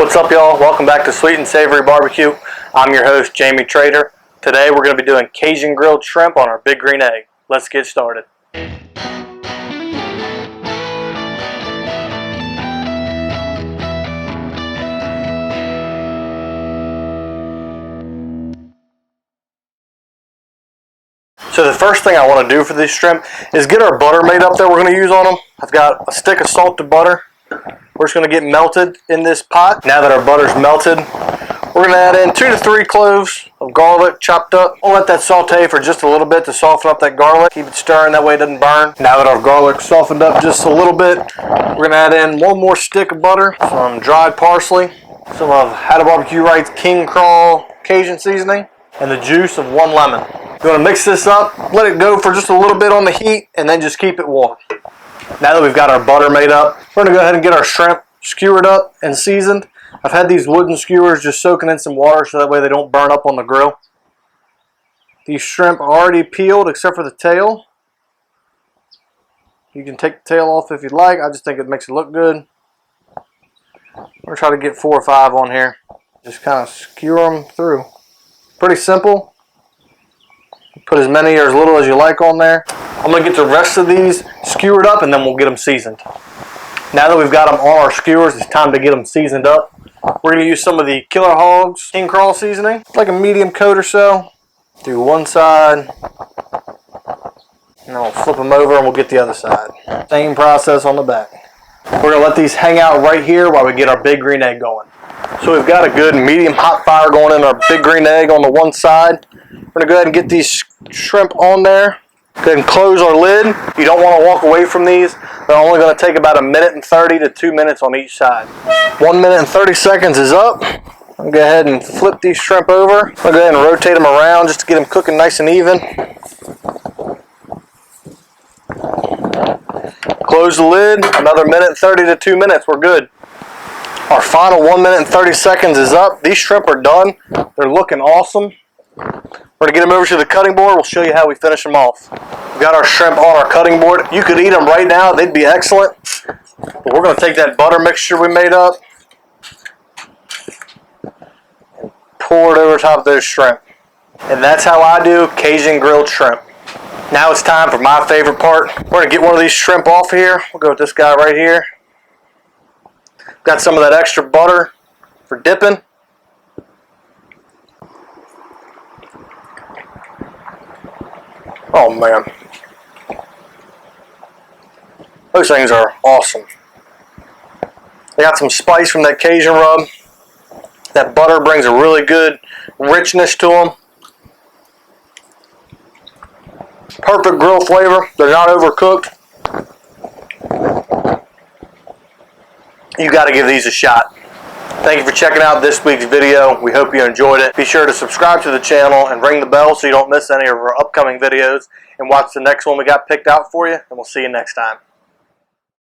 What's up, y'all? Welcome back to Sweet and Savory Barbecue. I'm your host, Jamie Trader. Today we're going to be doing Cajun grilled shrimp on our big green egg. Let's get started. So the first thing I want to do for this shrimp is get our butter made up that we're going to use on them. I've got a stick of salted butter. We're just going to get melted in this pot. Now that our butter's melted, we're going to add in 2 to 3 cloves of garlic chopped up. We'll let that saute for just a little bit to soften up that garlic. Keep it stirring, that way it doesn't burn. Now that our garlic's softened up just a little bit, we're going to add in 1 more stick of butter, some dried parsley, some of How to Barbecue Right's King Craw Cajun seasoning, and the juice of 1 lemon. You want to mix this up, let it go for just a little bit on the heat, and then just keep it warm. Now that we've got our butter made up, we're going to go ahead and get our shrimp skewered up and seasoned. I've had these wooden skewers just soaking in some water so that way they don't burn up on the grill. These shrimp are already peeled except for the tail. You can take the tail off if you'd like. I just think it makes it look good. We're going to try to get 4 or 5 on here. Just kind of skewer them through. Pretty simple. Put as many or as little as you like on there. I'm going to get the rest of these skewered up and then we'll get them seasoned. Now that we've got them on our skewers, it's time to get them seasoned up. We're going to use some of the Killer Hogs King Craw seasoning, like a medium coat or so. Do one side, and then we'll flip them over and we'll get the other side. Same process on the back. We're going to let these hang out right here while we get our big green egg going. So we've got a good medium hot fire going in our big green egg on the one side. We're going to go ahead and get these shrimp on there. Go ahead and close our lid. You don't want to walk away from these. They're only going to take about 1:30 to 2 minutes on each side. 1 minute and 30 seconds is up. I'll go ahead and flip these shrimp over. I'll go ahead and rotate them around just to get them cooking nice and even. Close the lid. Another 1:30 to 2 minutes. We're good. Our final 1 minute and 30 seconds is up. These shrimp are done. They're looking awesome. We're going to get them over to the cutting board. We'll show you how we finish them off. We've got our shrimp on our cutting board. You could eat them right now. They'd be excellent. But we're going to take that butter mixture we made up and pour it over top of those shrimp. And that's how I do Cajun grilled shrimp. Now it's time for my favorite part. We're going to get one of these shrimp off of here. We'll go with this guy right here. Got some of that extra butter for dipping. Oh man, those things are awesome. They got some spice from that Cajun rub. That butter brings a really good richness to them. Perfect grill flavor. They're not overcooked. You got to give these a shot. Thank you for checking out this week's video. We hope you enjoyed it. Be sure to subscribe to the channel and ring the bell so you don't miss any of our upcoming videos. And watch the next one we got picked out for you. And we'll see you next time.